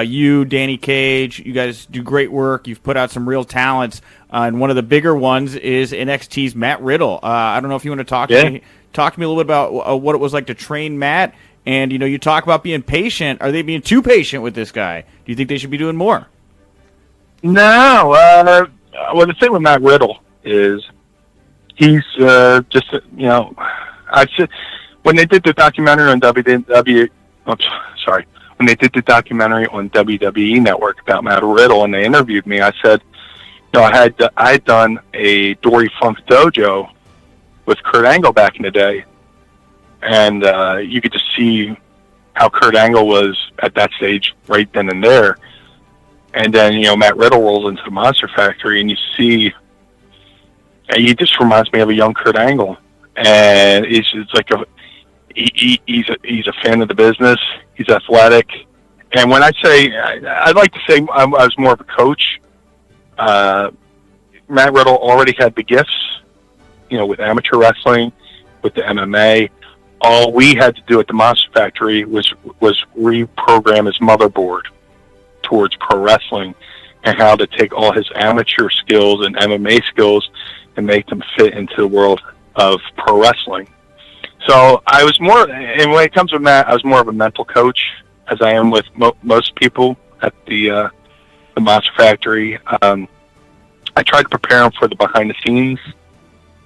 You, Danny Cage, you guys do great work. You've put out some real talents, and one of the bigger ones is NXT's Matt Riddle. I don't know if you want to talk to me a little bit about what it was like to train Matt. And you talk about being patient. Are they being too patient with this guy? Do you think they should be doing more? No. Well, the thing with Matt Riddle is he's just I said when they did the documentary on when they did the documentary on WWE Network about Matt Riddle, and they interviewed me, I said, I had done a Dory Funk Dojo with Kurt Angle back in the day, and you could just see how Kurt Angle was at that stage right then and there. And then Matt Riddle rolls into the Monster Factory, and you see, he just reminds me of a young Kurt Angle, and it's like he's a fan of the business. He's athletic, and when I say, I'd like to say I was more of a coach. Matt Riddle already had the gifts, with amateur wrestling, with the MMA. All we had to do at the Monster Factory was reprogram his motherboard towards pro wrestling, and how to take all his amateur skills and MMA skills and make them fit into the world of pro wrestling. So I was more, and when it comes to Matt, I was more of a mental coach, as I am with most people at the Monster Factory. I try to prepare them for the behind the scenes.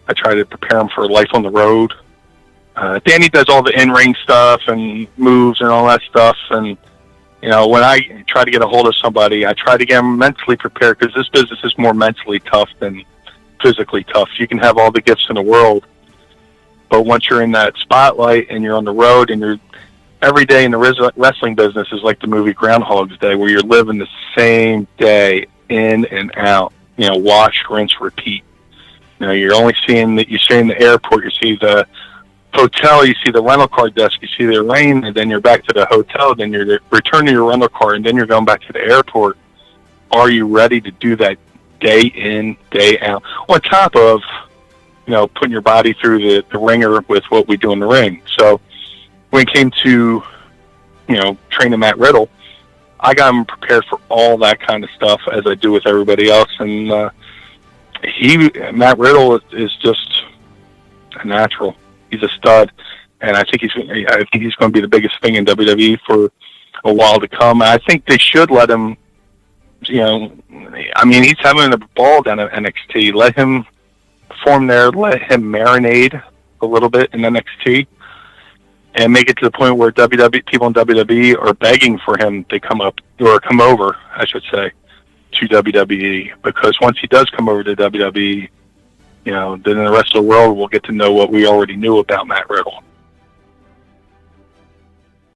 I try to prepare them for life on the road. Danny does all the in-ring stuff and moves and all that stuff. And, when I try to get a hold of somebody, I try to get them mentally prepared, because this business is more mentally tough than physically tough. You can have all the gifts in the world, but once you're in that spotlight and you're on the road, and you're every day in the wrestling business is like the movie Groundhog's Day, where you're living the same day in and out, wash, rinse, repeat. You're only seeing that. You see in the airport, you see the hotel, you see the rental car desk, you see the rain, and then you're back to the hotel, then you're returning your rental car, and then you're going back to the airport. Are you ready to do that day in, day out? On top of, putting your body through the ringer with what we do in the ring. So when it came to, training Matt Riddle, I got him prepared for all that kind of stuff, as I do with everybody else. And Matt Riddle is just a natural. He's a stud, and I think he's going to be the biggest thing in WWE for a while to come. I think they should let him. He's having a ball down at NXT. Let him perform there. Let him marinate a little bit in NXT, and make it to the point where people in WWE are begging for him to come over, I should say, to WWE. Because once he does come over to WWE, then the rest of the world will get to know what we already knew about Matt Riddle.